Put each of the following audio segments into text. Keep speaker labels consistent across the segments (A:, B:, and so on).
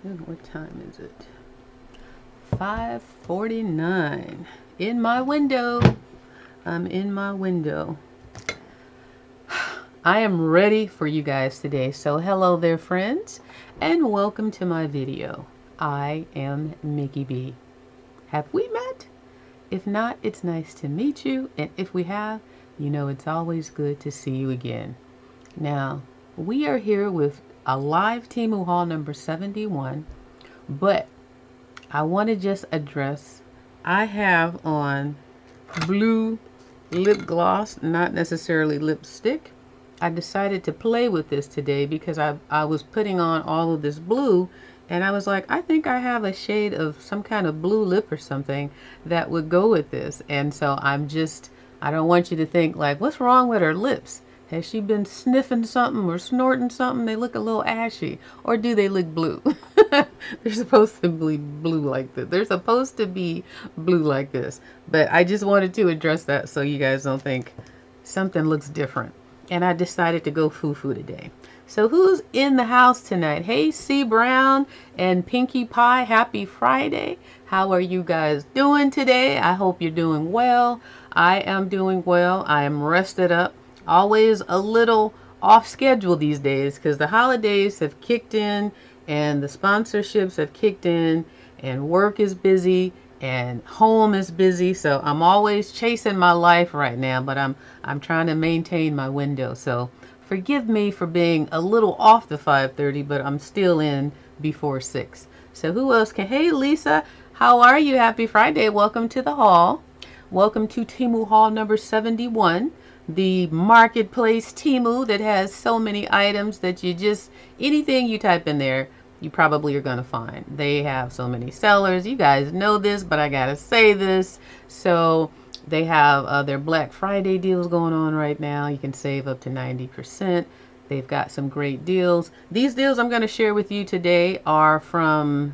A: What time is it? 5:49. In my window. I'm in my window. I am ready for you guys today. So hello there, friends, and welcome to my video. I am IamMickeyB. Have we met? If not, it's nice to meet you. And if we have, you know it's always good to see you again. Now, we are here with a live TEMU haul number 71, but I want to just address, I have on blue lip gloss, not necessarily lipstick. I decided to play with this today because I was putting on all of this blue and I was like, I think I have a shade of some kind of blue lip or something that would go with this. And so I don't want you to think like, what's wrong with her lips? Has she been sniffing something or snorting something? They look a little ashy. Or do they look blue? They're supposed to be blue like this. They're supposed to be blue like this. But I just wanted to address that so you guys don't think something looks different. And I decided to go foo-foo today. So who's in the house tonight? Hey, C. Brown and Pinkie Pie, happy Friday. How are you guys doing today? I hope you're doing well. I am doing well. I am rested up. Always a little off schedule these days because the holidays have kicked in and the sponsorships have kicked in and work is busy and home is busy. So I'm always chasing my life right now, but I'm trying to maintain my window. So forgive me for being a little off the 5:30, but I'm still in before 6. So who else can? Hey, Lisa, how are you? Happy Friday. Welcome to the haul. Welcome to TEMU haul number 71. The marketplace TEMU that has so many items that anything you type in there, you probably are going to find. They have so many sellers. You guys know this, but I gotta say this. So they have their Black Friday deals going on right now. You can save up to 90%. They've got some great deals. These deals I'm going to share with you today are from,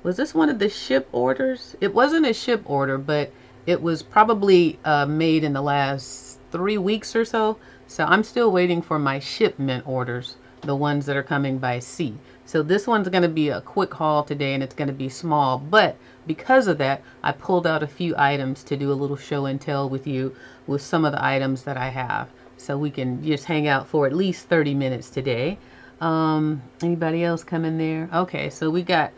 A: was this one of the ship orders? It wasn't a ship order, but it was probably made in the last 3 weeks or so. So I'm still waiting for my shipment orders, the ones that are coming by sea. So this one's going to be a quick haul today and it's going to be small, but because of that, I pulled out a few items to do a little show and tell with you with some of the items that I have. So we can just hang out for at least 30 minutes today. Anybody else come in there? Okay, so we got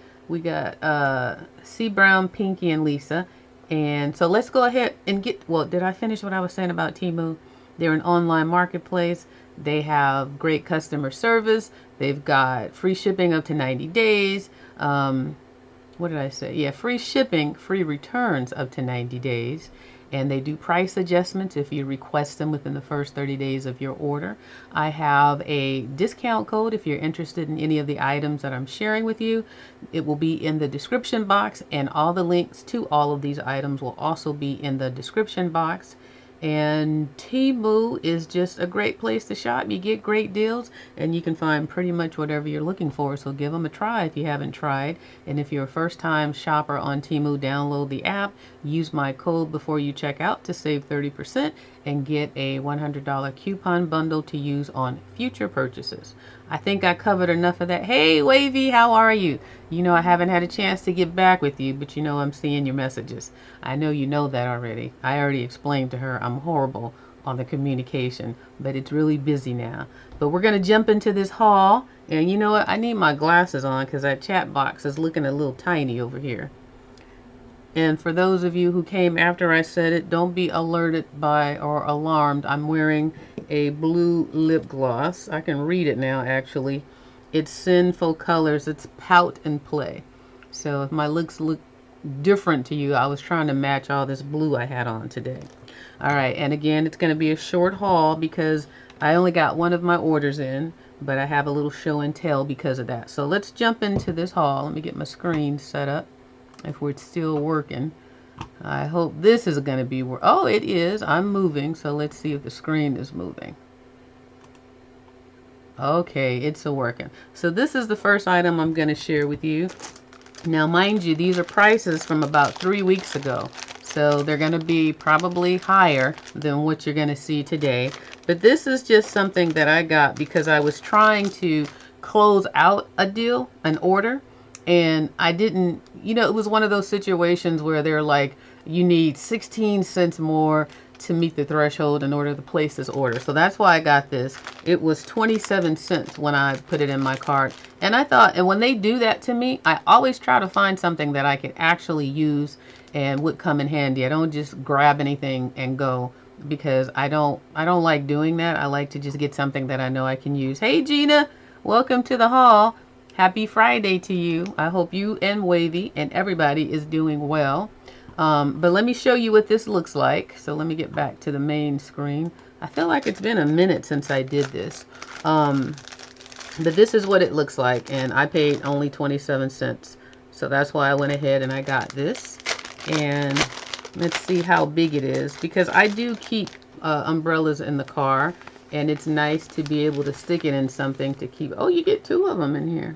A: C. Brown, Pinkie, and Lisa. And so let's go ahead and well, did I finish what I was saying about TEMU? They're an online marketplace. They have great customer service. They've got free shipping up to 90 days. What did I say? Yeah, free shipping, free returns up to 90 days. And they do price adjustments if you request them within the first 30 days of your order. I have a discount code if you're interested in any of the items that I'm sharing with you. It will be in the description box, and all the links to all of these items will also be in the description box. And TEMU is just a great place to shop. You get great deals and you can find pretty much whatever you're looking for. So give them a try if you haven't tried. And if you're a first-time shopper on TEMU, download the app. Use my code before you check out to save 30% and get a $100 coupon bundle to use on future purchases. I think I covered enough of that. Hey, Wavy, how are you? You know I haven't had a chance to get back with you, but you know I'm seeing your messages. I know you know that already. I already explained to her I'm horrible on the communication, but it's really busy now. But we're going to jump into this haul. And you know what? I need my glasses on because that chat box is looking a little tiny over here. And for those of you who came after I said it, don't be alerted by or alarmed. I'm wearing a blue lip gloss. I can read it now, actually. It's Sinful Colors. It's Pout and Play. So if my looks look different to you, I was trying to match all this blue I had on today. All right, and again, it's going to be a short haul because I only got one of my orders in, but I have a little show and tell because of that. So let's jump into this haul. Let me get my screen set up. If we're still working, I hope this is going to be oh, it is. I'm moving, so let's see if the screen is moving. Okay, it's working. So this is the first item I'm going to share with you. Now, mind you, these are prices from about 3 weeks ago, so they're going to be probably higher than what you're going to see today. But this is just something that I got because I was trying to close out a deal, an order, and I didn't, you know, it was one of those situations where they're like, you need 16 cents more to meet the threshold in order to place this order. So that's why I got this. It was 27 cents when I put it in my cart. And I thought, and when they do that to me, I always try to find something that I could actually use and would come in handy. I don't just grab anything and go, because I don't like doing that. I like to just get something that I know I can use. Hey Gina, welcome to the haul. Happy Friday to you. I hope you and Wavy and everybody is doing well. But let me show you what this looks like. So let me get back to the main screen. I feel like it's been a minute since I did this. But this is what it looks like, and I paid only 27 cents. So that's why I went ahead and I got this. And let's see how big it is, because I do keep umbrellas in the car, and it's nice to be able to stick it in something to keep. Oh, you get two of them in here.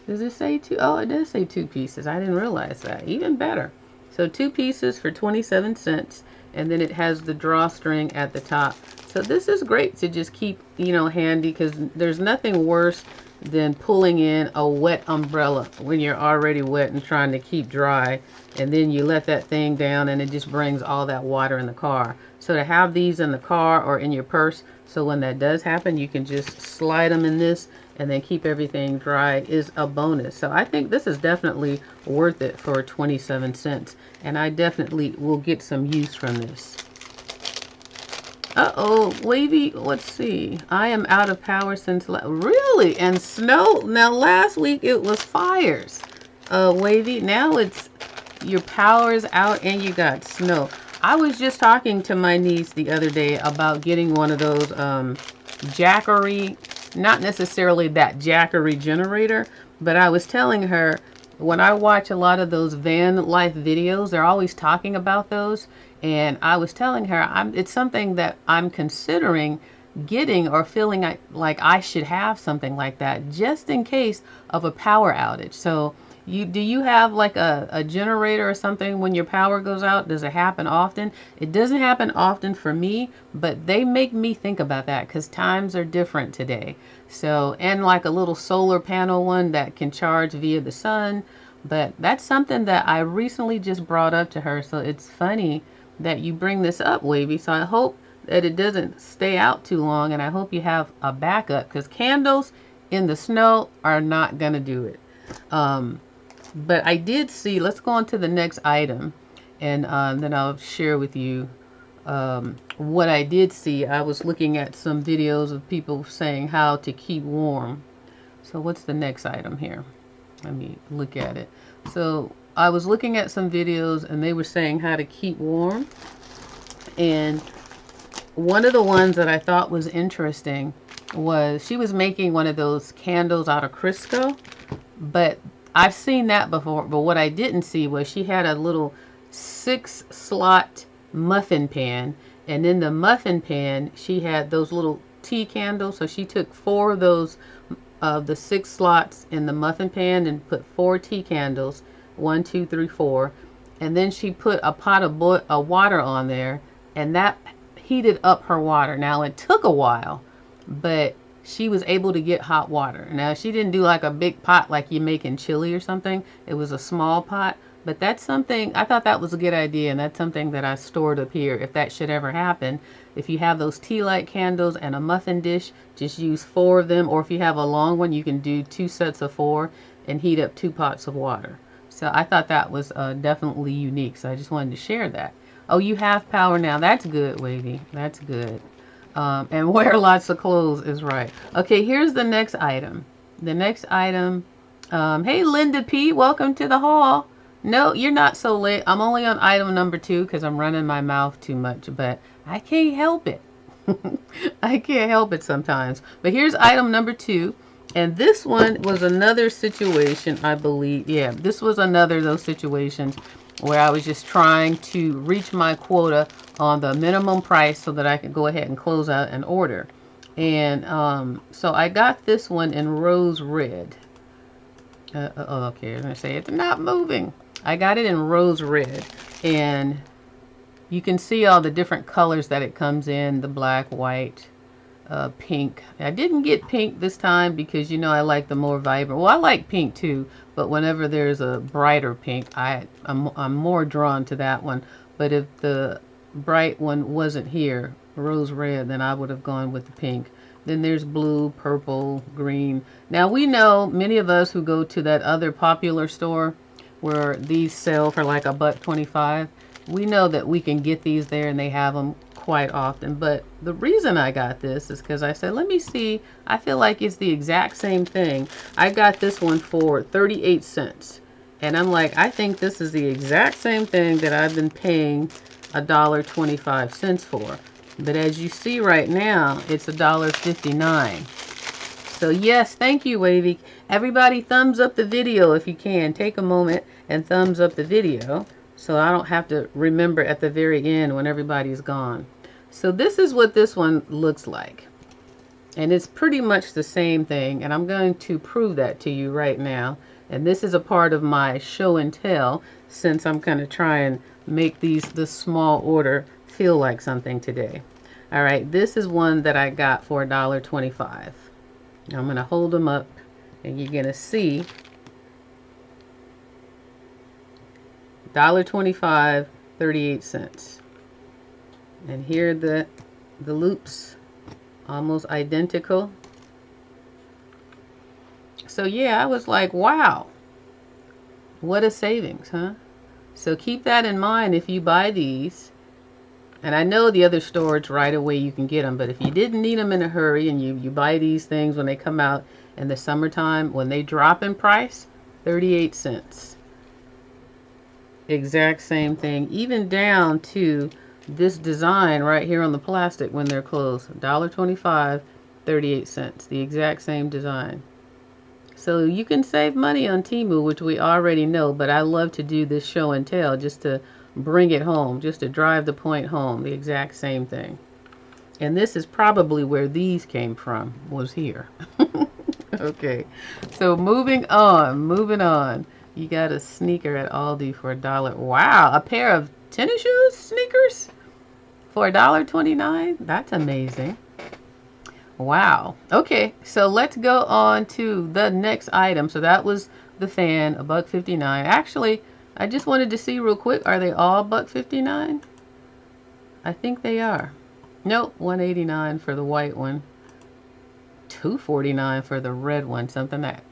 A: Does it say two? Oh, it does say 2 pieces. I didn't realize that. Even better. So 2 pieces for 27 cents, and then it has the drawstring at the top. So this is great to just keep, you know, handy, because there's nothing worse than pulling in a wet umbrella when you're already wet and trying to keep dry, and then you let that thing down and it just brings all that water in the car. So to have these in the car or in your purse, so when that does happen, you can just slide them in this and then keep everything dry, is a bonus. So I think this is definitely worth it for 27 cents. And I definitely will get some use from this. Uh-oh, Wavy, let's see. I am out of power since, really? And snow? Now last week it was fires. Wavy, now it's, your power's out and you got snow. I was just talking to my niece the other day about getting one of those Jackery, not necessarily that Jackery generator, but I was telling her, when I watch a lot of those van life videos, they're always talking about those. And I was telling her, it's something that I'm considering getting, or feeling like I should have something like that just in case of a power outage. So do you have like a generator or something when your power goes out? Does it happen often? It doesn't happen often for me, but they make me think about that because times are different today. So, and like a little solar panel one that can charge via the sun. But that's something that I recently just brought up to her. So it's funny that you bring this up, Wavy. So I hope that it doesn't stay out too long, and I hope you have a backup, because candles in the snow are not gonna do it. But I did see, let's go on to the next item, and then I'll share with you what I did see. I was looking at some videos of people saying how to keep warm. So what's the next item here? Let me look at it. So I was looking at some videos and they were saying how to keep warm. And one of the ones that I thought was interesting was, she was making one of those candles out of Crisco. But I've seen that before. But what I didn't see was she had a little 6-slot muffin pan. And in the muffin pan, she had those little tea candles. So she took 4 of those of the 6 slots in the muffin pan and put 4 tea candles, 1, 2, 3, 4, and then she put a pot of water on there, and that heated up her water. Now it took a while, but she was able to get hot water. Now she didn't do like a big pot like you make in chili or something. It was a small pot, but that's something, I thought that was a good idea, and that's something that I stored up here if that should ever happen. If you have those tea light candles and a muffin dish, just use 4 of them, or if you have a long one, you can do 2 sets of 4 and heat up 2 pots of water. So I thought that was definitely unique, so I just wanted to share that. Oh, you have power now. That's good, Wavy. That's good. And wear lots of clothes is right. Okay, here's the next item. The next item, hey Linda P, welcome to the haul. No, you're not so late. I'm only on item number 2 because I'm running my mouth too much, but I can't help it. I can't help it sometimes. But here's item number 2. And this one was another situation, I believe. Yeah, this was another of those situations where I was just trying to reach my quota on the minimum price so that I could go ahead and close out an order. And so I got this one in rose red. Okay, I'm going to say it's not moving. I got it in rose red, and you can see all the different colors that it comes in, the black, white, pink. I didn't get pink this time because, you know, I like the more vibrant. Well, I like pink too, but whenever there's a brighter pink, I'm more drawn to that one. But if the bright one wasn't here, rose red, then I would have gone with the pink. Then there's blue, purple, green. Now we know, many of us who go to that other popular store where these sell for like $1.25, we know that we can get these there and they have them quite often. But the reason I got this is because I said, let me see, I feel like it's the exact same thing. I got this one for 38 cents. And I'm like, I think this is the exact same thing that I've been paying $1.25 for. But as you see right now, it's $1.59. So yes, thank you, Wavy. Everybody thumbs up the video if you can. Take a moment and thumbs up the video so I don't have to remember at the very end when everybody's gone. So this is what this one looks like. And it's pretty much the same thing, and I'm going to prove that to you right now. And this is a part of my show and tell, since I'm going to try and make this small order feel like something today. All right, this is one that I got for $1.25. I'm going to hold them up and you're going to see $1.25, 38 cents. And here the loops, almost identical. So yeah, I was like, wow, what a savings, huh? So keep that in mind if you buy these. And I know the other storage right away you can get them, but if you didn't need them in a hurry and you buy these things when they come out in the summertime, when they drop in price, 38 cents. Exact same thing, even down to this design right here on the plastic when they're closed. $1.25, 38 cents, the exact same design. So you can save money on TEMU, which we already know, but I love to do this show and tell just to bring it home, just to drive the point home, the exact same thing. And this is probably where these came from, was here. Okay, so moving on. You got a sneaker at Aldi for $1. Wow, a pair of tennis shoes, sneakers for $1.29? That's amazing. Wow. Okay, so let's go on to the next item. So that was the fan, $1.59. Actually, I just wanted to see real quick, are they all $1.59? I think they are. Nope, $1.89 for the white one. $2.49 for the red one, something that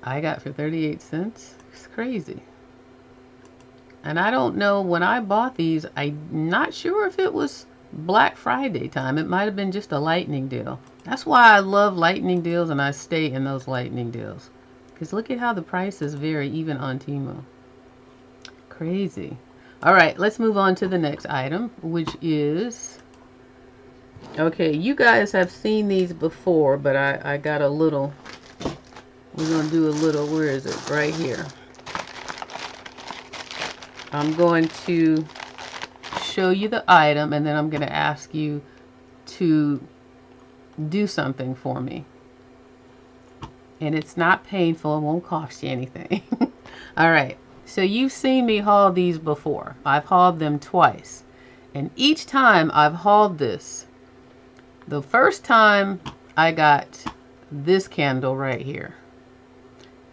A: I got for 38 cents. It's crazy. And I don't know, when I bought these, I'm not sure if it was Black Friday time. It might have been just a lightning deal. That's why I love lightning deals and I stay in those lightning deals. Because look at how the prices vary even on TEMU. Crazy. Alright, let's move on to the next item, which is... Okay, you guys have seen these before, but I got a little... We're going to do a little... Where is it? Right here. I'm going to show you the item, and then I'm going to ask you to do something for me. And it's not painful. It won't cost you anything. Alright, so you've seen me haul these before. I've hauled them twice. And each time I've hauled this, the first time I got this candle right here.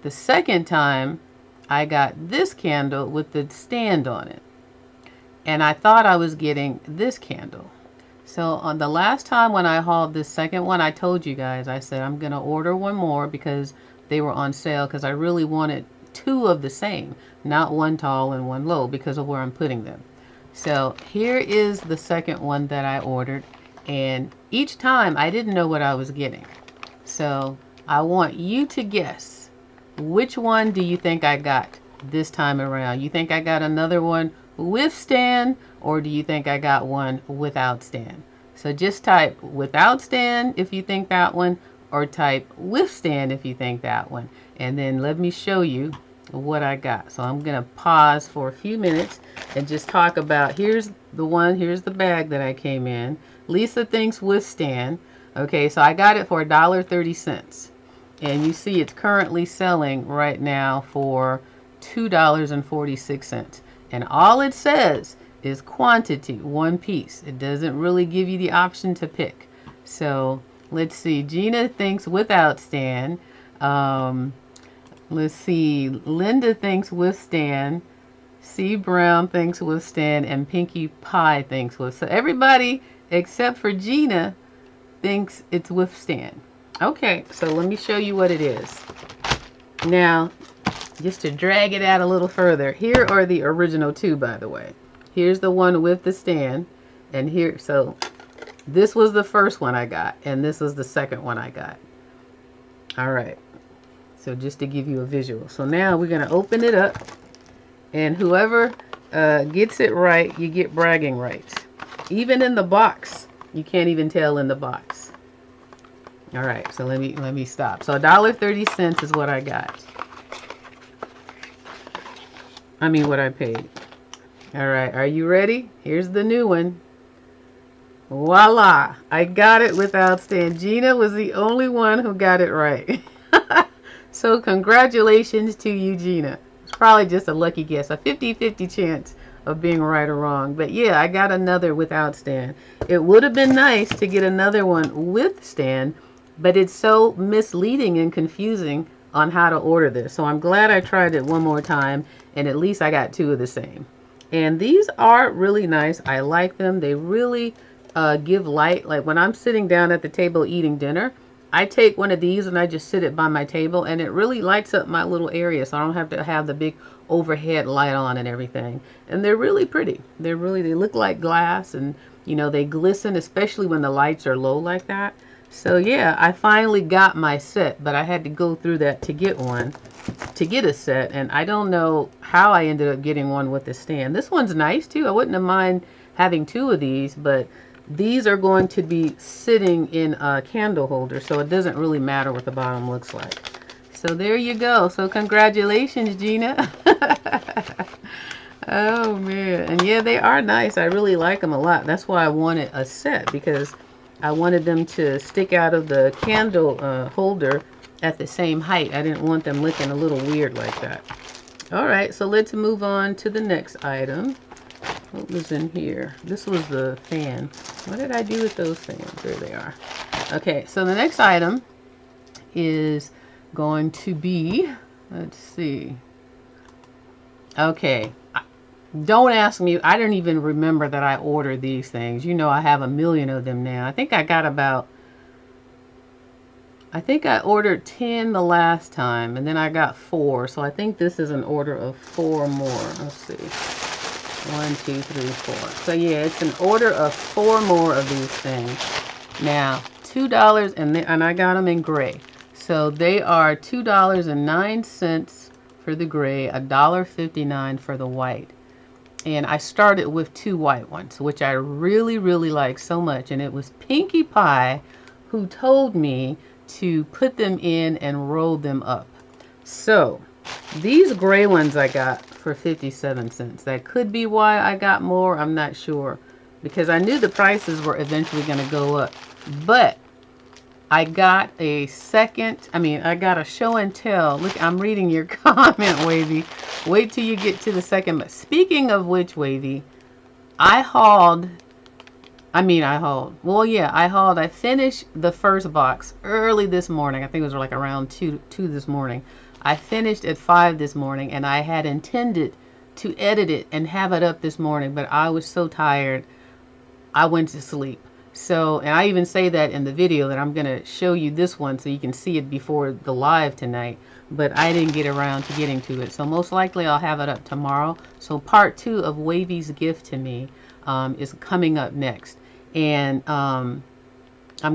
A: The second time I got this candle with the stand on it. And I thought I was getting this candle. So on the last time when I hauled this second one, I told you guys, I said I'm going to order one more because they were on sale, because I really wanted two of the same, not one tall and one low, because of where I'm putting them. So here is the second one that I ordered, and each time I didn't know what I was getting. So I want you to guess, which one do you think I got this time around? You think I got another one with stand, or do you think I got one without stand? So just type without stand if you think that one, or type with stand if you think that one, and then let me show you what I got. So I'm gonna pause for a few minutes and just talk about, here's the one, here's the bag that I came in. Lisa thinks with stand. Okay, so I got it for $1.30, and you see it's currently selling right now for $2.46. And all it says is quantity, one piece. It doesn't really give you the option to pick. So let's see. Gina thinks without stand. Let's see. Linda thinks with stand. C. Brown thinks with stand. And Pinkie Pie thinks with. So everybody except for Gina thinks it's with stand. Okay, so let me show you what it is. Now, just to drag it out a little further, here are the original two, by the way. Here's the one with the stand, and here, so this was the first one I got, and this was the second one I got. All right, so just to give you a visual. So now we're gonna open it up, and whoever gets it right, you get bragging rights. Even in the box, you can't even tell in the box. All right, so let me stop. So $1.30 is what I got. I mean what I paid. All right, are you ready? Here's the new one. Voila! I got it without stand. Gina was the only one who got it right. So congratulations to you, Gina. It's probably just a lucky guess, a 50-50 chance of being right or wrong. But yeah, I got another without stand. It would have been nice to get another one with stand, but it's so misleading and confusing on how to order this. So I'm glad I tried it one more time, and at least I got two of the same. And these are really nice. I like them. They really give light. Like when I'm sitting down at the table eating dinner, I take one of these and I just sit it by my table, and it really lights up my little area, so I don't have to have the big overhead light on and everything. And they're really pretty. They look like glass, and you know, they glisten, especially when the lights are low like that. So yeah, I finally got my set, but I had to go through that to get one, to get a set, and I don't know how I ended up getting one with the stand. This one's nice too. I wouldn't have mind having two of these, but these are going to be sitting in a candle holder, so it doesn't really matter what the bottom looks like. So there you go. So congratulations, Gina. Oh man, and yeah, they are nice. I really like them a lot. That's why I wanted a set, because I wanted them to stick out of the candle holder at the same height. I didn't want them looking a little weird like that. All right, so let's move on to the next item. What was in here? This was the fan. What did I do with those fans? There they are. Okay, so the next item is going to be, let's see. Okay, don't ask me. I don't even remember that I ordered these things. You know, I have a million of them now. I think I got about, I think I ordered 10 the last time, and then I got 4. So I think this is an order of 4 more. Let's see. 1, 2, 3, 4. So yeah, it's an order of 4 more of these things. Now, $2, and I got them in gray. So they are $2.09 for the gray, $1.59 for the white. And I started with 2 white ones, which I really, really like so much. And it was Pinkie Pie who told me to put them in and roll them up. So these gray ones I got for 57 cents. That could be why I got more. I'm not sure, because I knew the prices were eventually going to go up. But I got a I got a show and tell. Look, I'm reading your comment, Wavy. Wait till you get to the second. But speaking of which, Wavy, I hauled. Well, yeah, I finished the first box early this morning. I think it was like around 2 this morning. I finished at 5 this morning, and I had intended to edit it and have it up this morning, but I was so tired, I went to sleep. So, and I even say that in the video that I'm going to show you this one so you can see it before the live tonight, but I didn't get around to getting to it. So most likely I'll have it up tomorrow. So part 2 of Wavy's gift to me is coming up next. And I'm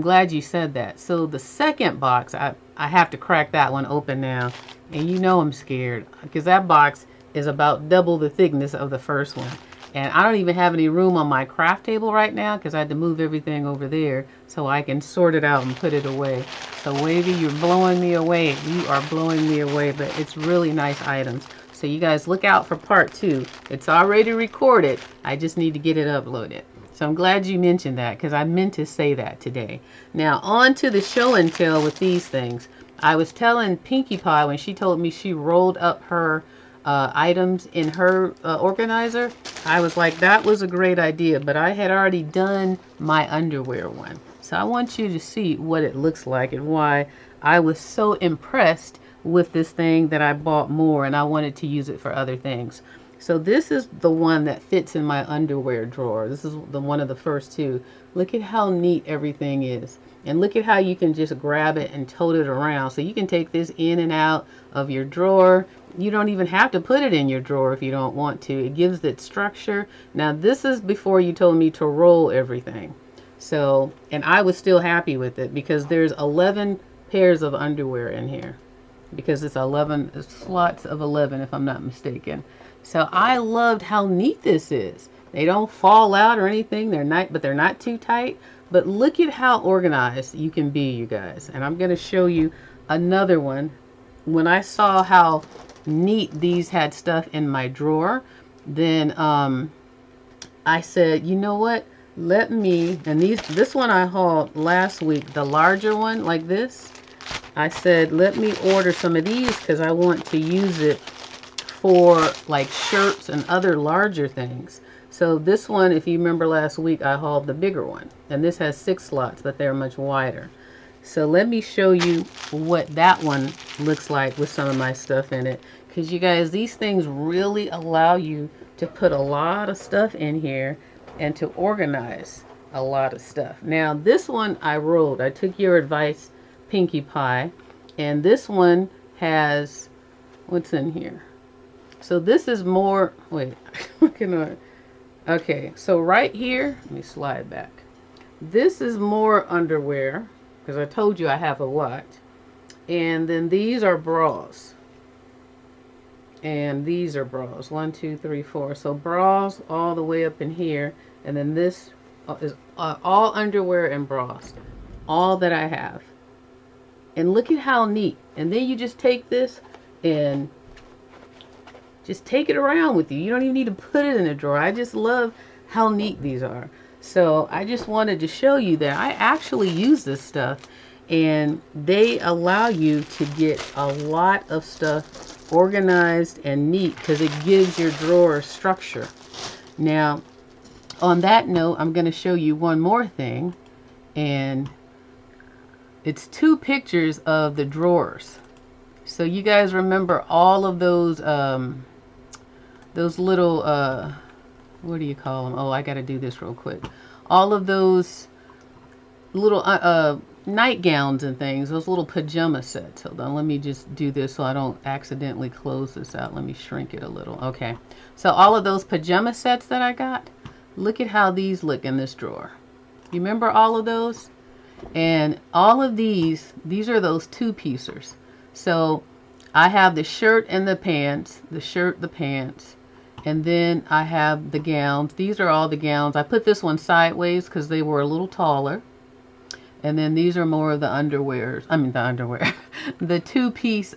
A: glad you said that. So the second box, I have to crack that one open now. And you know I'm scared, because that box is about double the thickness of the first one. And I don't even have any room on my craft table right now, because I had to move everything over there so I can sort it out and put it away. So Wavy, you're blowing me away. You are blowing me away, but it's really nice items. So you guys look out for part 2. It's already recorded. I just need to get it uploaded. So I'm glad you mentioned that, because I meant to say that today. Now on to the show and tell with these things. I was telling Pinkie Pie when she told me she rolled up her items in her organizer. I was like, that was a great idea, but I had already done my underwear one. So I want you to see what it looks like and why I was so impressed with this thing that I bought more and I wanted to use it for other things. So this is the one that fits in my underwear drawer. This is the one of the first two. Look at how neat everything is. And look at how you can just grab it and tote it around. So you can take this in and out of your drawer. You don't even have to put it in your drawer if you don't want to. It gives it structure. Now this is before you told me to roll everything. So, and I was still happy with it because there's 11 pairs of underwear in here. Because it's 11 slots of 11 if I'm not mistaken. So I loved how neat this is. They don't fall out or anything. But they're not too tight. But look at how organized you can be, you guys. And I'm going to show you another one. When I saw how neat these had stuff in my drawer, then I said, you know what? Let me, and this one I hauled last week, the larger one like this. I said, let me order some of these because I want to use it for like shirts and other larger things. So this one, if you remember last week, I hauled the bigger one. And this has 6 slots, but they're much wider. So let me show you what that one looks like with some of my stuff in it. Because you guys, these things really allow you to put a lot of stuff in here and to organize a lot of stuff. Now this one I rolled. I took your advice, Pinkie Pie. And this one has, what's in here? So this is more, wait, okay, so right here, let me slide back. This is more underwear, because I told you I have a lot. And then these are bras. And these are bras, 1, 2, 3, 4. So bras all the way up in here. And then this is all underwear and bras. All that I have. And look at how neat. And then you just take this and just take it around with you. You don't even need to put it in a drawer. I just love how neat these are. So I just wanted to show you that I actually use this stuff. And they allow you to get a lot of stuff organized and neat because it gives your drawer structure. Now, on that note, I'm going to show you one more thing. And it's 2 pictures of the drawers. So you guys remember all of those little, what do you call them? Oh, I got to do this real quick. All of those little nightgowns and things, those little pajama sets. Hold on, let me just do this so I don't accidentally close this out. Let me shrink it a little. Okay, so all of those pajama sets that I got, look at how these look in this drawer. You remember all of those? And all of these are those 2-piecers. So I have the shirt and the pants, the shirt, the pants, and then I have the gowns. These are all the gowns. I put this one sideways because they were a little taller. And then these are more of the underwears. I mean the underwear. The 2-piece,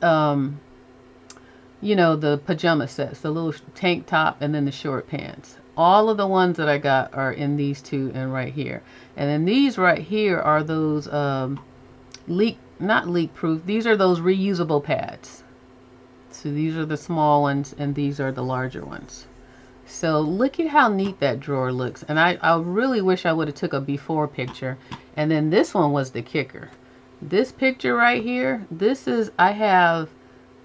A: you know, the pajama sets, the little tank top and then the short pants. All of the ones that I got are in these 2 and right here. And then these right here are those not leak proof. These are those reusable pads. So these are the small ones and these are the larger ones. So look at how neat that drawer looks. And I really wish I would have took a before picture. And then this one was the kicker. This picture right here, this is, I have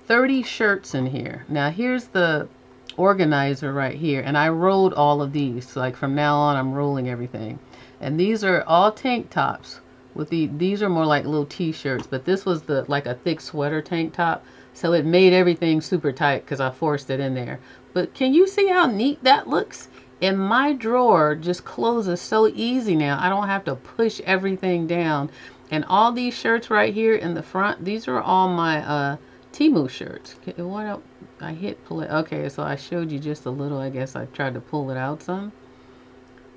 A: 30 shirts in here. Now here's the organizer right here. And I rolled all of these. So like from now on, I'm rolling everything. And these are all tank tops. With these are more like little t-shirts. But this was the like a thick sweater tank top. So it made everything super tight because I forced it in there. But can you see how neat that looks? And my drawer just closes so easy now. I don't have to push everything down. And all these shirts right here in the front, these are all my TEMU shirts. What else? I hit pull it. Okay, so I showed you just a little. I guess I tried to pull it out some.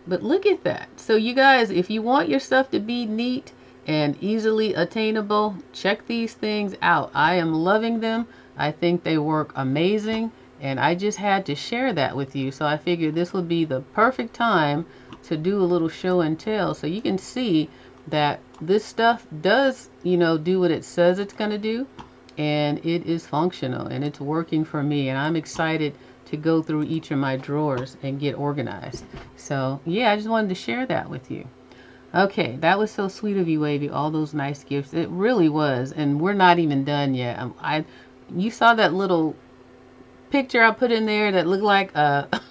A: But look at that. So you guys, if you want your stuff to be neat and easily attainable, check these things out. I am loving them. I think they work amazing. And I just had to share that with you. So I figured this would be the perfect time to do a little show and tell. So you can see that this stuff does, you know, do what it says it's going to do. And it is functional and it's working for me. And I'm excited to go through each of my drawers and get organized. So yeah, I just wanted to share that with you. Okay, that was so sweet of you, Wavy. All those nice gifts. It really was, and we're not even done yet. You saw that little picture I put in there that looked like that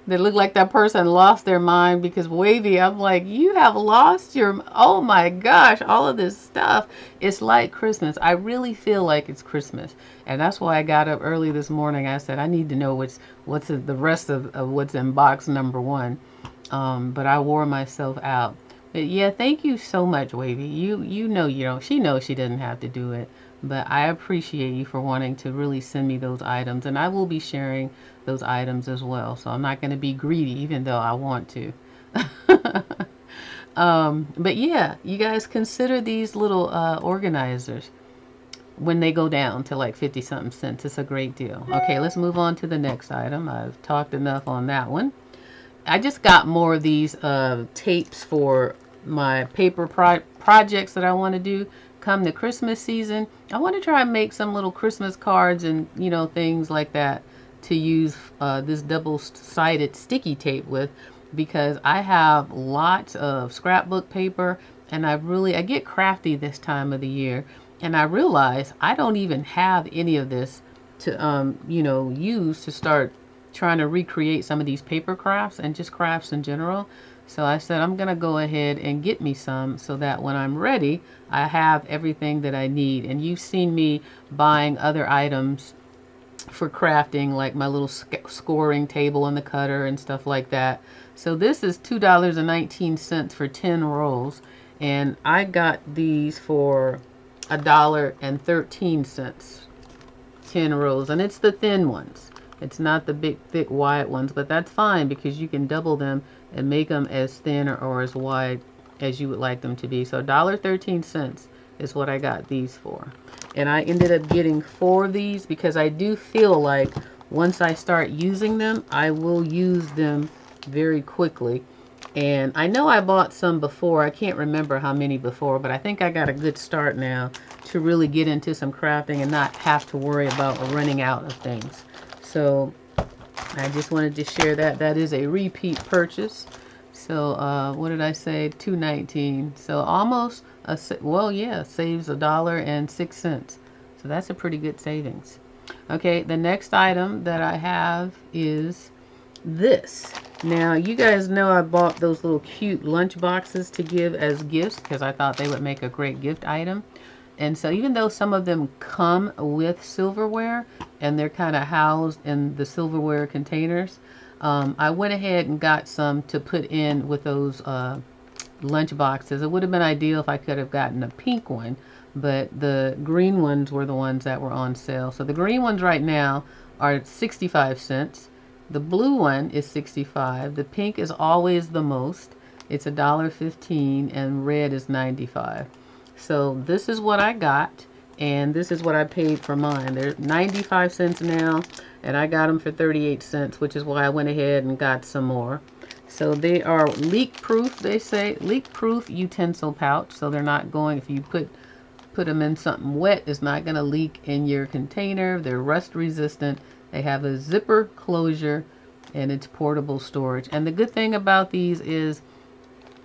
A: looked like that person lost their mind because Wavy. I'm like, you have lost your. Oh my gosh, all of this stuff. It's like Christmas. I really feel like it's Christmas, and that's why I got up early this morning. I said I need to know what's the rest of what's in box number one. But I wore myself out. But yeah, thank you so much, Wavy. You know you don't. She knows she doesn't have to do it. But I appreciate you for wanting to really send me those items, and I will be sharing those items as well. So I'm not going to be greedy, even though I want to. But yeah, you guys consider these little organizers when they go down to like 50 something cents. It's a great deal. Okay, let's move on to the next item. I've talked enough on that one. I just got more of these tapes for my paper projects that I want to do come the Christmas season. I want to try and make some little Christmas cards and, you know, things like that to use this double-sided sticky tape with, because I have lots of scrapbook paper, and I get crafty this time of the year, and I realize I don't even have any of this to you know, use to start trying to recreate some of these paper crafts and just crafts in general. So I said I'm gonna go ahead and get me some so that when I'm ready I have everything that I need. And you've seen me buying other items for crafting, like my little scoring table and the cutter and stuff like that. So this is $2.19 for 10 rolls, and I got these for $1.13, 10 rolls, and it's the thin ones. It's not the big, thick, wide ones, but that's fine because you can double them and make them as thin or as wide as you would like them to be. So $1.13 is what I got these for. And I ended up getting 4 of these because I do feel like once I start using them, I will use them very quickly. And I know I bought some before. I can't remember how many before, but I think I got a good start now to really get into some crafting and not have to worry about running out of things. So I just wanted to share that. That is a repeat purchase. So what did I say? $2.19. So almost well, yeah, saves $1.06. So that's a pretty good savings. Okay, the next item that I have is this. Now you guys know I bought those little cute lunch boxes to give as gifts because I thought they would make a great gift item. And so even though some of them come with silverware and they're kind of housed in the silverware containers, I went ahead and got some to put in with those lunch boxes. It would have been ideal if I could have gotten a pink one, but the green ones were the ones that were on sale. So the green ones right now are 65 cents. The blue one is 65. The pink is always the most. It's $1.15, and red is 95. So this is what I got, and this is what I paid for mine. They're 95 cents now, and I got them for 38 cents, which is why I went ahead and got some more. So they are leak proof, they say, leak proof utensil pouch. So they're not going, if you put them in something wet, it's not going to leak in your container. They're rust resistant. They have a zipper closure, and it's portable storage. And the good thing about these is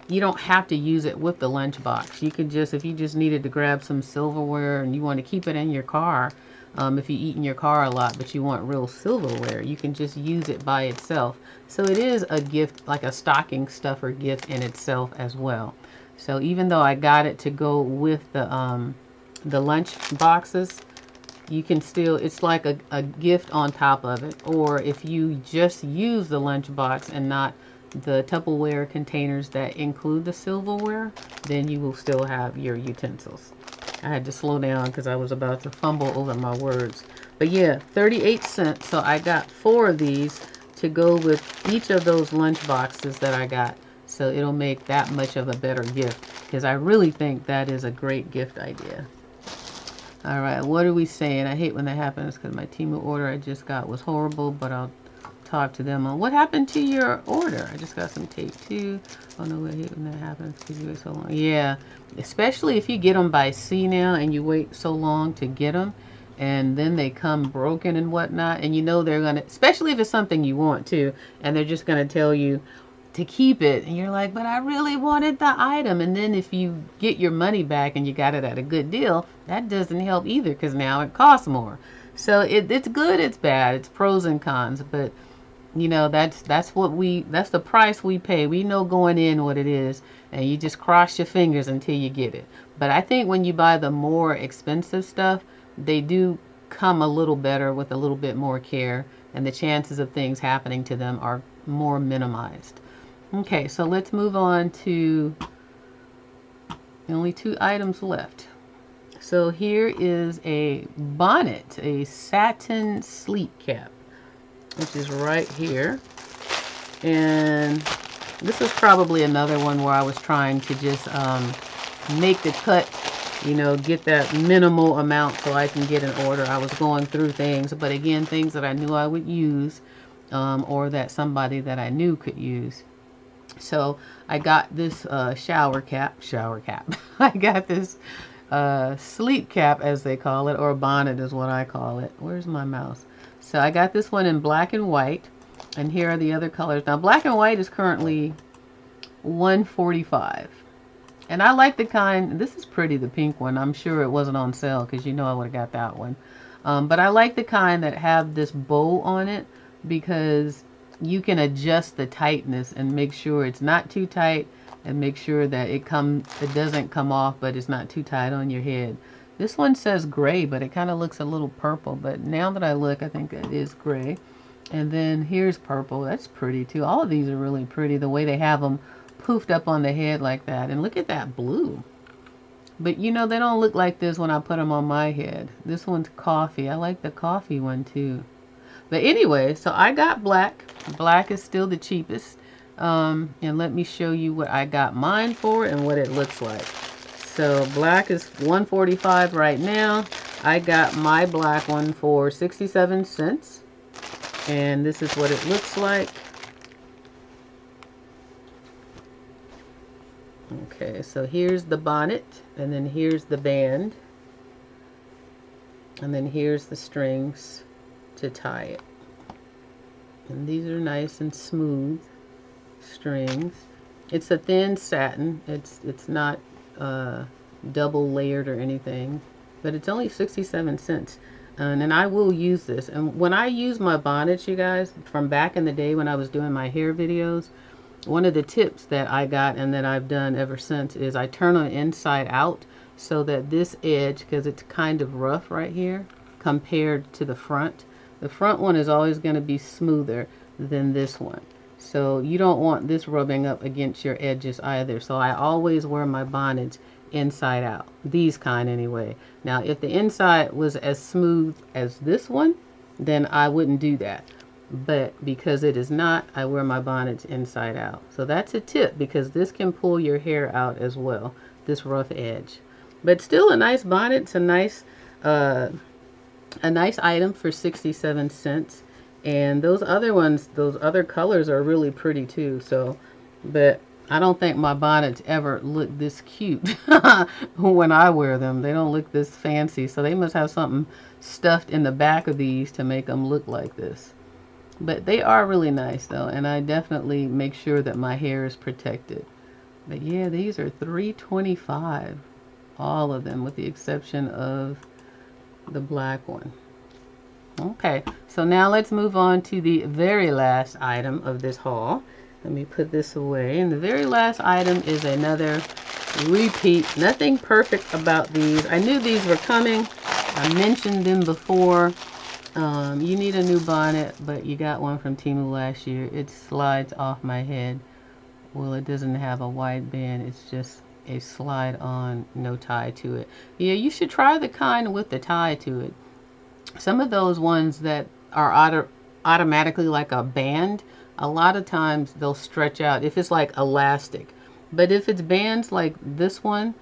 A: you don't have to use it with the lunchbox. You could just, if you just needed to grab some silverware and you want to keep it in your car, if you eat in your car a lot but you want real silverware, you can just use it by itself. So it is a gift, like a stocking stuffer gift in itself as well. So even though I got it to go with the lunch boxes, you can still, it's like a gift on top of it. Or if you just use the lunch box and not the Tupperware containers that include the silverware, then you will still have your utensils. I had to slow down because I was about to fumble over my words. But yeah, 38 cents. So I got 4 of these to go with each of those lunch boxes that I got. So it'll make that much of a better gift, because I really think that is a great gift idea. All right, what are we saying? I hate when that happens because my TEMU order I just got was horrible, but I'll talk to them on what happened to your order. I just got some tape too. Oh no, I hate when that happens because you wait so long. Yeah, especially if you get them by sea now and you wait so long to get them, and then they come broken and whatnot, and you know they're gonna, especially if it's something you want to, and they're just gonna tell you to keep it, and you're like, but I really wanted the item. And then if you get your money back and you got it at a good deal, that doesn't help either, because now it costs more. So it's good, it's bad, it's pros and cons. But you know, that's the price we pay. We know going in what it is, and you just cross your fingers until you get it. But I think when you buy the more expensive stuff, they do come a little better with a little bit more care, and the chances of things happening to them are more minimized. Okay, so let's move on to only 2 items left. So here is a bonnet, a satin sleep cap, which is right here. And this is probably another one where I was trying to just make the cut, you know, get that minimal amount so I can get an order. I was going through things, but again, things that I knew I would use, or that somebody that I knew could use. So I got this shower cap. I got this sleep cap, as they call it, or bonnet is what I call it. Where's my mouse? So I got this one in black and white, and here are the other colors. Now black and white is currently $145, and I like the kind, this is pretty, the pink one. I'm sure it wasn't on sale, because you know I would have got that one. But I like the kind that have this bow on it, because you can adjust the tightness and make sure it's not too tight, and make sure that it doesn't come off, but it's not too tight on your head. This one says gray, but it kind of looks a little purple, but now that I look, I think it is gray. And then here's purple. That's pretty too. All of these are really pretty, the way they have them poofed up on the head like that. And look at that blue. But you know, they don't look like this when I put them on my head. This one's coffee. I like the coffee one too. But anyway, so I got black. Black is still the cheapest. And let me show you what I got mine for and what it looks like. So black is $145 right now. I got my black one for 67 cents. And this is what it looks like. Okay, so here's the bonnet, and then here's the band, and then here's the strings to tie it. And these are nice and smooth strings. It's a thin satin. It's not double layered or anything, but it's only 67 cents. And I will use this. And when I use my bonnets, you guys, from back in the day when I was doing my hair videos, one of the tips that I got and that I've done ever since is I turn on inside out, so that this edge, because it's kind of rough right here compared to the front one is always going to be smoother than this one. So you don't want this rubbing up against your edges either. So I always wear my bonnets inside out, these kind anyway. Now if the inside was as smooth as this one, then I wouldn't do that, but because it is not, I wear my bonnets inside out. So that's a tip, because this can pull your hair out as well, this rough edge. But still a nice bonnet. It's a nice item for 67 cents. And those other ones, those other colors are really pretty too. So, but I don't think my bonnets ever look this cute when I wear them. They don't look this fancy. So they must have something stuffed in the back of these to make them look like this. But they are really nice though. And I definitely make sure that my hair is protected. But yeah, these are $3.25. All of them, with the exception of the black one. Okay, so now let's move on to the very last item of this haul. Let me put this away. And the very last item is another repeat. Nothing perfect about these. I knew these were coming. I mentioned them before. You need a new bonnet, but you got one from TEMU last year. It slides off my head. Well, it doesn't have a wide band. It's just a slide on, no tie to it. Yeah, you should try the kind with the tie to it. Some of those ones that are automatically like a band, a lot of times they'll stretch out if it's like elastic. But if it's bands like this one,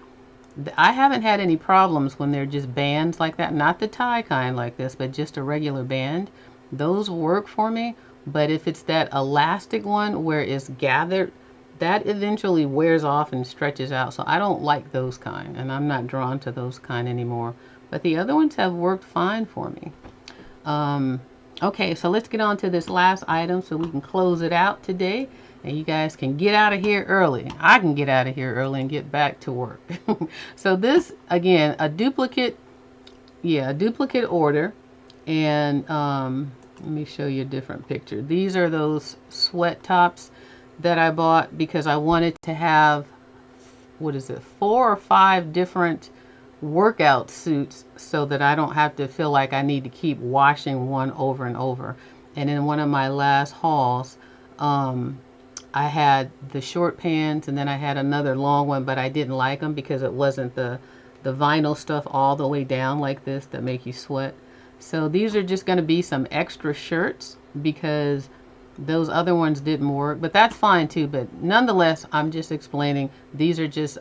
A: I haven't had any problems when they're just bands like that. Not the tie kind like this, but just a regular band. Those work for me. But if it's that elastic one where it's gathered, that eventually wears off and stretches out. So I don't like those kind, and I'm not drawn to those kind anymore. But the other ones have worked fine for me. Okay, so let's get on to this last item so we can close it out today. and you guys can get out of here early. I can get out of here early and get back to work. So this, again, a duplicate, yeah, a duplicate order. And let me show you a different picture. These are those sweat tops that I bought because I wanted to have, what is it, 4 or 5 different workout suits so that I don't have to feel like I need to keep washing one over and over. And in one of my last hauls, I had the short pants and then I had another long one, but I didn't like them because it wasn't the vinyl stuff all the way down like this that make you sweat. So these are just going to be some extra shirts because those other ones didn't work, but that's fine too. But nonetheless, I'm just explaining these are just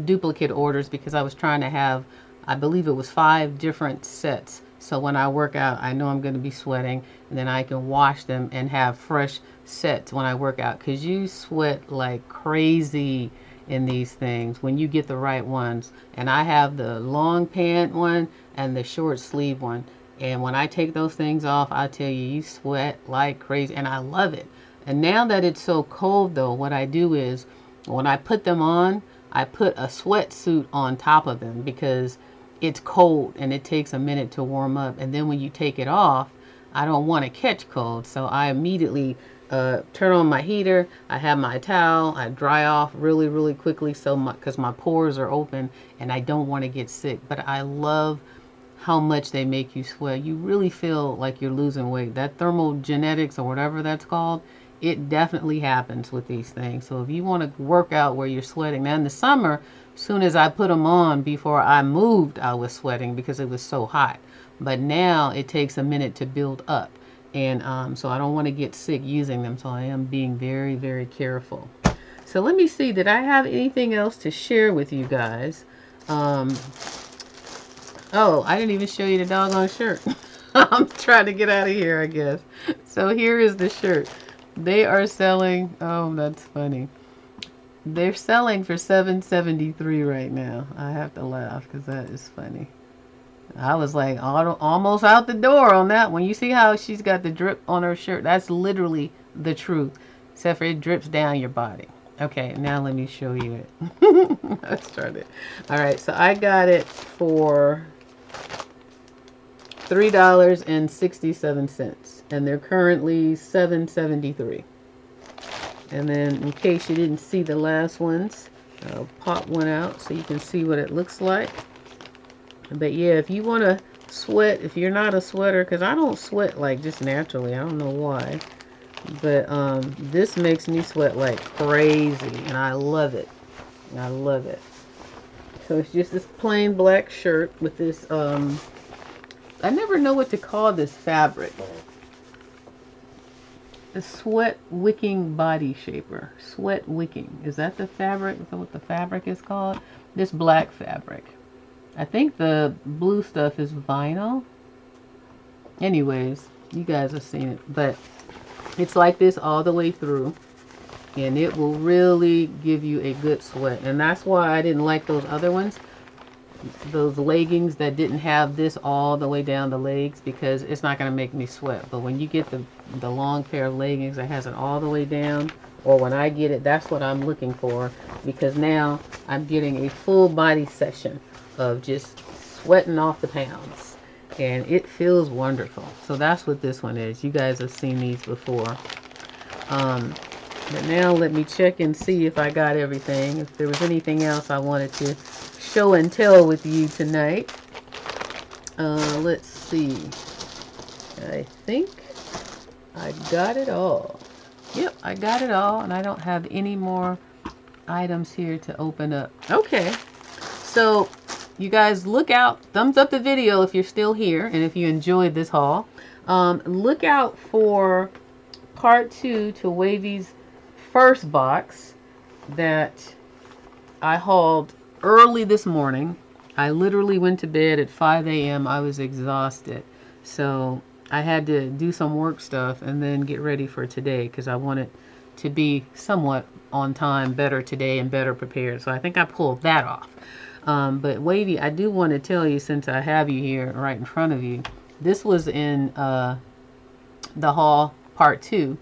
A: duplicate orders because I was trying to have, I believe it was 5 different sets. So when I work out, I know I'm going to be sweating, and then I can wash them and have fresh sets when I work out, because you sweat like crazy in these things when you get the right ones. And I have the long pant one and the short sleeve one, and when I take those things off, I tell you, you sweat like crazy, and I love it. And now that it's so cold though, what I do is when I put them on, I put a sweatsuit on top of them because it's cold and it takes a minute to warm up. And then when you take it off, I don't want to catch cold, so I immediately turn on my heater. I have my towel. I dry off really quickly, so because my pores are open and I don't want to get sick. But I love how much they make you sweat. You really feel like you're losing weight. That thermogenetics or whatever that's called, it definitely happens with these things. So if you want to work out where you're sweating, now in the summer, as soon as I put them on, before I moved, I was sweating because it was so hot. But now it takes a minute to build up. And so I don't want to get sick using them. So I am being very careful. So let me see, did I have anything else to share with you guys? Oh, I didn't even show you the doggone shirt. I'm trying to get out of here, I guess. So here is the shirt. They are selling, oh, that's funny. They're selling for $7.73 right now. I have to laugh because that is funny. I was like almost out the door on that one. You see how she's got the drip on her shirt? That's literally the truth. Except for it drips down your body. Okay, now let me show you it. Let's start it. Alright, so I got it for $3.67. And they're currently $7.73. And then in case you didn't see the last ones, I'll pop one out so you can see what it looks like. But yeah, if you want to sweat, if you're not a sweater, because I don't sweat like just naturally, I don't know why, but this makes me sweat like crazy, and I love it. I love it. So it's just this plain black shirt with this I never know what to call this fabric. The Sweat-wicking body shaper. Sweat-wicking. Is that the fabric? Is that what the fabric is called? This black fabric. I think the blue stuff is vinyl. Anyways, you guys have seen it. But it's like this all the way through. And it will really give you a good sweat. And that's why I didn't like those other ones. Those leggings that didn't have this all the way down the legs, because it's not going to make me sweat. But when you get the long pair of leggings that has it all the way down, or when I get it, that's what I'm looking for, because now I'm getting a full body session of just sweating off the pounds, and it feels wonderful. So that's what this one is. You guys have seen these before. But now let me check and see if I got everything, if there was anything else I wanted to show and tell with you tonight. Let's see. I think I got it all. Yep, I got it all, and I don't have any more items here to open up. Okay, so you guys look out, thumbs up the video if you're still here and if you enjoyed this haul. Look out for part 2 to Wavy's first box that I hauled early this morning. I literally went to bed at 5 a.m. I was exhausted, so I had to do some work stuff and then get ready for today because I wanted to be somewhat on time, better today and better prepared. So I think I pulled that off. But Wavy, I do want to tell you, since I have you here right in front of you, this was in the haul part 2.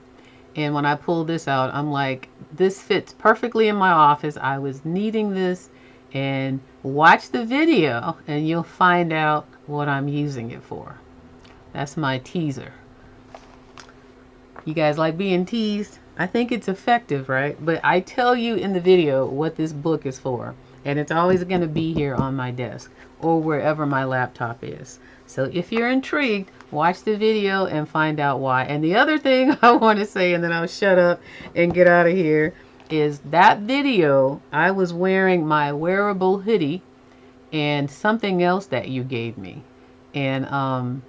A: And when I pulled this out, I'm like, this fits perfectly in my office. I was needing this. And watch the video and you'll find out what I'm using it for. That's my teaser. You guys like being teased? I think it's effective, right? But I tell you in the video what this book is for. And it's always going to be here on my desk or wherever my laptop is. So if you're intrigued, watch the video and find out why. And the other thing I want to say, and then I'll shut up and get out of here, is that video I was wearing my wearable hoodie and something else that you gave me. And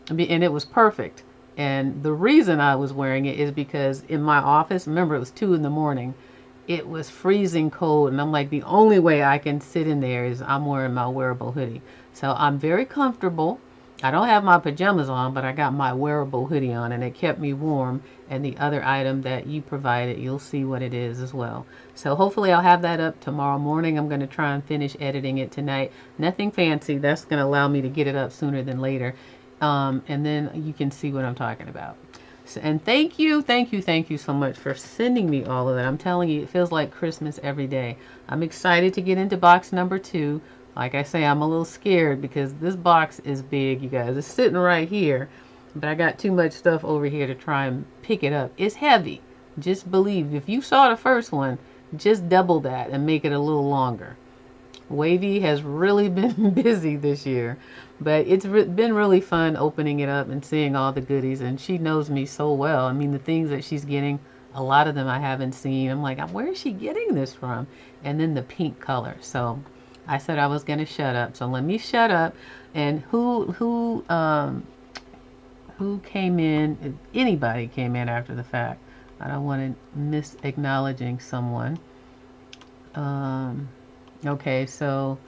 A: it was perfect. And the reason I was wearing it is because in my office, remember it was 2 in the morning, it was freezing cold. And I'm like, the only way I can sit in there is I'm wearing my wearable hoodie. So I'm very comfortable. I don't have my pajamas on, but I got my wearable hoodie on and it kept me warm. And the other item that you provided, you'll see what it is as well. So hopefully I'll have that up tomorrow morning. I'm going to try and finish editing it tonight. Nothing fancy. That's going to allow me to get it up sooner than later. And then you can see what I'm talking about. So, and thank you so much for sending me all of that. I'm telling you, it feels like Christmas every day. I'm excited to get into box number 2. Like I say, I'm a little scared because this box is big, you guys. It's sitting right here, but I got too much stuff over here to try and pick it up. It's heavy. Just believe, if you saw the first one, just double that and make it a little longer. Wavy has really been busy this year, but it's been really fun opening it up and seeing all the goodies. And she knows me so well. I mean, the things that she's getting, a lot of them I haven't seen. I'm like, where is she getting this from? And then the pink color. So I said I was going to shut up. So let me shut up. And who came in? If anybody came in after the fact. I don't want to miss acknowledging someone. Okay, so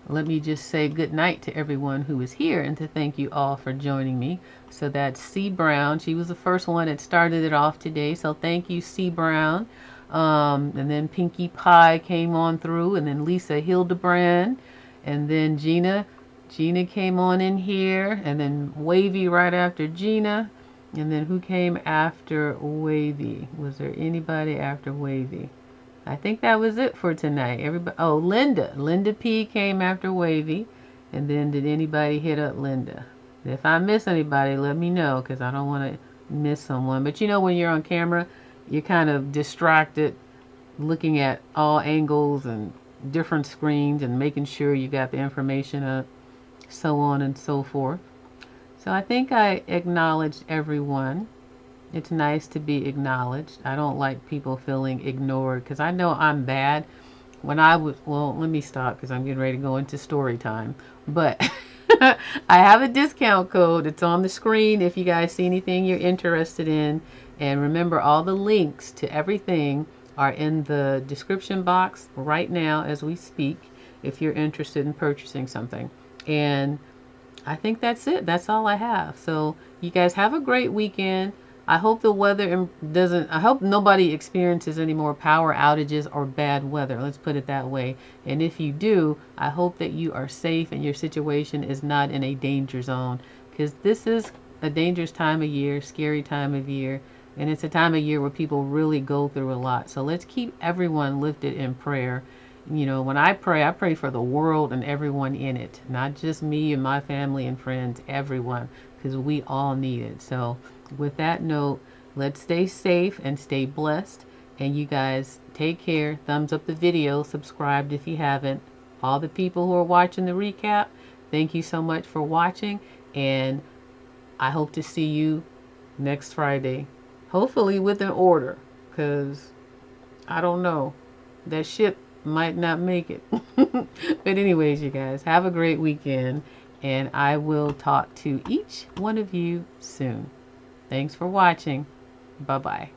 A: let me just say good night to everyone who is here and to thank you all for joining me. So that's C. Brown. She was the first one that started it off today. So thank you, C. Brown. And then Pinkie Pie came on through, and then Lisa Hildebrand, and then Gina. Gina came on in here, and then Wavy right after Gina. And then who came after Wavy? Was there anybody after Wavy? I think that was it for tonight. Everybody. Oh, Linda. Linda P came after Wavy. And then did anybody hit up Linda? If I miss anybody, let me know, because I don't want to miss someone. But you know, when you're on camera, you're kind of distracted looking at all angles and different screens and making sure you got the information up, so on and so forth. So I think I acknowledged everyone. It's nice to be acknowledged. I don't like people feeling ignored because I know I'm bad. When I was, well, let me stop because I'm getting ready to go into story time. But I have a discount code. It's on the screen if you guys see anything you're interested in. And remember, all the links to everything are in the description box right now as we speak if you're interested in purchasing something. And I think that's it. That's all I have. So you guys have a great weekend. I hope the weather I hope nobody experiences any more power outages or bad weather. Let's put it that way. And if you do, I hope that you are safe and your situation is not in a danger zone, because this is a dangerous time of year, scary time of year, and it's a time of year where people really go through a lot. So let's keep everyone lifted in prayer. You know, when I pray for the world and everyone in it, not just me and my family and friends, everyone, because we all need it. So with that note, let's stay safe and stay blessed. And you guys take care. Thumbs up the video. Subscribe if you haven't. All the people who are watching the recap, thank you so much for watching. And I hope to see you next Friday. Hopefully with an order, because I don't know. That ship might not make it. But anyways, you guys, have a great weekend. And I will talk to each one of you soon. Thanks for watching. Bye-bye.